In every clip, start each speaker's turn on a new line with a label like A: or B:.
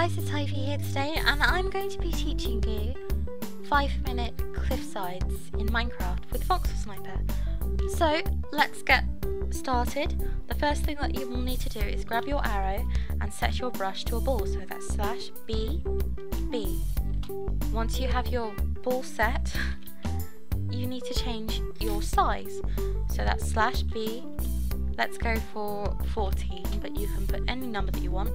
A: guys, it's Hifey here today, and I'm going to be teaching you 5-minute cliff sides in Minecraft with Voxel Sniper. So let's get started. The first thing that you will need to do is grab your arrow and set your brush to a ball, so that's /B, B. Once you have your ball set, you need to change your size, so that's /B. Let's go for 14, but you can put any number that you want.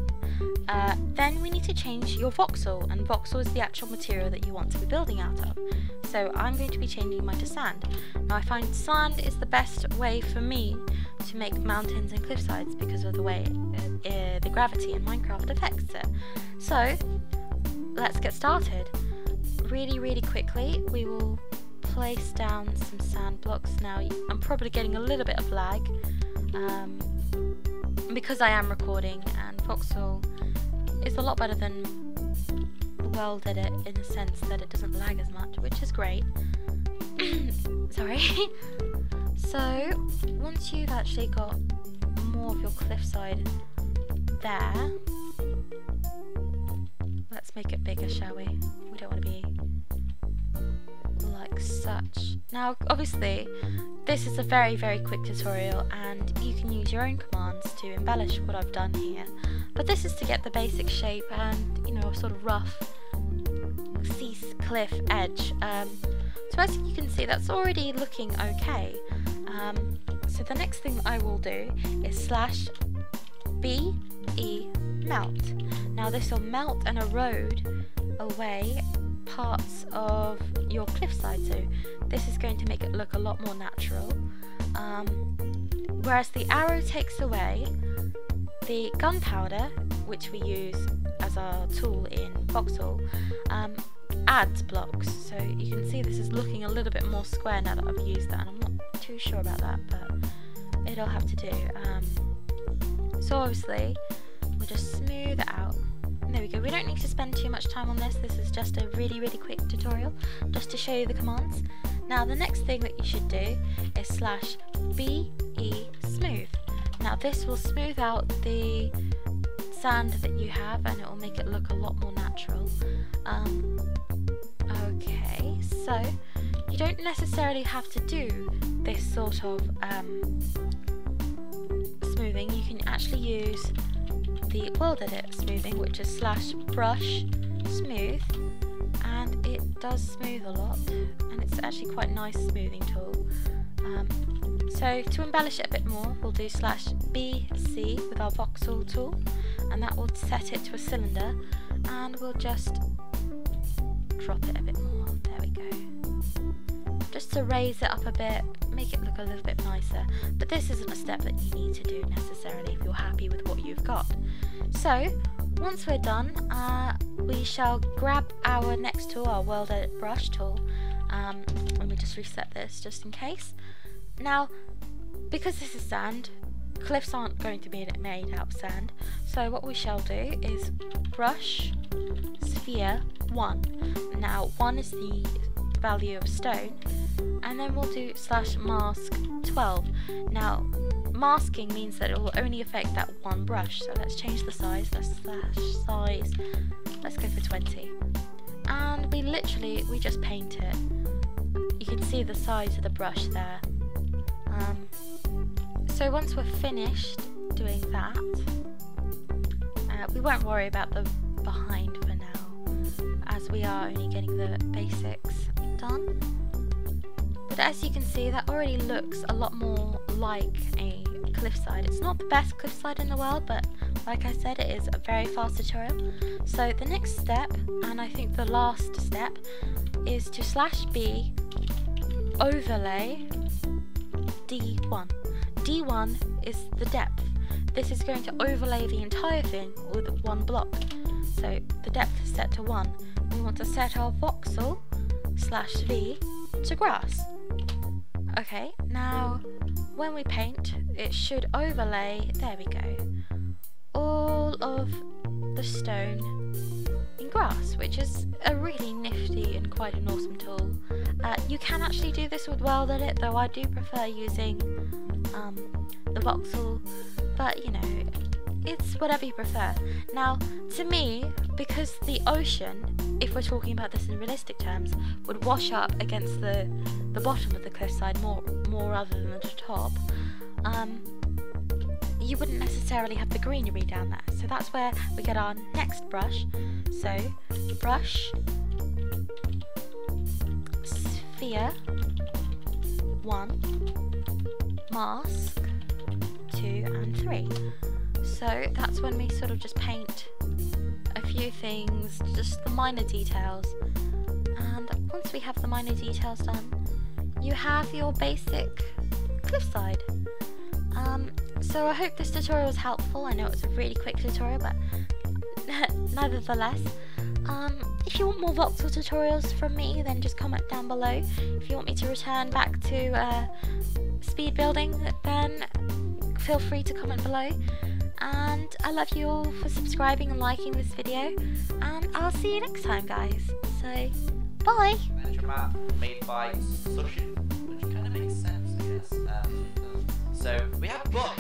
A: Then we need to change your voxel, and voxel is the actual material that you want to be building out of. So I'm going to be changing mine to sand. Now I find sand is the best way for me to make mountains and cliffsides because of the way the gravity in Minecraft affects it. So let's get started. Really quickly we will place down some sand blocks. Now I'm probably getting a little bit of lag because I am recording, and Voxel is a lot better than Well did it in the sense that it doesn't lag as much, which is great. Sorry. So once you've actually got more of your cliffside there, let's make it bigger, shall we? We don't want to be like such. Now obviously this is a very quick tutorial, and you can use your own commands to embellish what I've done here, but this is to get the basic shape and, you know, a sort of rough sea cliff edge. So as you can see, that's already looking okay. So the next thing I will do is /BE melt. Now this will melt and erode away parts of your cliffside, so this is going to make it look a lot more natural. Whereas the arrow takes away, the gunpowder, which we use as our tool in Voxel, adds blocks. So you can see this is looking a little bit more square now that I've used that, and I'm not too sure about that, but it'll have to do. So obviously we'll just smooth it out. And there we go. We don't need to spend too much time on this. This is just a really quick tutorial just to show you the commands. Now the next thing that you should do is /BE smooth. Now this will smooth out the sand that you have, and it will make it look a lot more natural. Okay, so you don't necessarily have to do this sort of smoothing. You can actually use the world edit smoothing, which is /brush smooth, and it does smooth a lot, and it's actually quite a nice smoothing tool. So to embellish it a bit more, we'll do /BC with our voxel tool, and that will set it to a cylinder, and we'll just drop it a bit more. There we go. Just to raise it up a bit, make it look a little bit nicer. But this isn't a step that you need to do necessarily if you're happy with what you've got. So once we're done, we shall grab our next tool, our world edit brush tool. Let me just reset this just in case. Now, because this is sand, cliffs aren't going to be made out of sand, so what we shall do is brush sphere 1. Now 1 is the value of stone, and then we'll do /mask 12. Now masking means that it will only affect that one brush, so let's change the size. That's /size, let's go for 20, and we just paint it. You can see the size of the brush there. So once we're finished doing that, we won't worry about the behind for now, as we are only getting the basics done. But as you can see, that already looks a lot more like a cliffside. It's not the best cliffside in the world, but like I said, it is a very fast tutorial. So the next step, and I think the last step, is to /B overlay D1. D1 is the depth. This is going to overlay the entire thing with one block. So the depth is set to 1. We want to set our voxel /V to grass. Okay, now when we paint, it should overlay, there we go, all of the stone in grass, which is a really nifty and quite an awesome tool. You can actually do this with world edit, though I do prefer using the voxel, but you know, it's whatever you prefer. Now, to me, because the ocean, if we're talking about this in realistic terms, would wash up against the bottom of the cliffside more rather than the top, you wouldn't necessarily have the greenery down there. So that's where we get our next brush. So, brush, sphere, 1, mask, 2 and 3. So that's when we sort of just paint a few things, just the minor details. And once we have the minor details done, you have your basic cliffside. So I hope this tutorial was helpful. I know it was a really quick tutorial, but nevertheless, if you want more voxel tutorials from me, then just comment down below. If you want me to return back to speed building, then feel free to comment below. And I love you all for subscribing and liking this video, and I'll see you next time, guys. So, bye!
B: Miniature map made by Sushi, which kind of makes sense, I guess. So, we have books.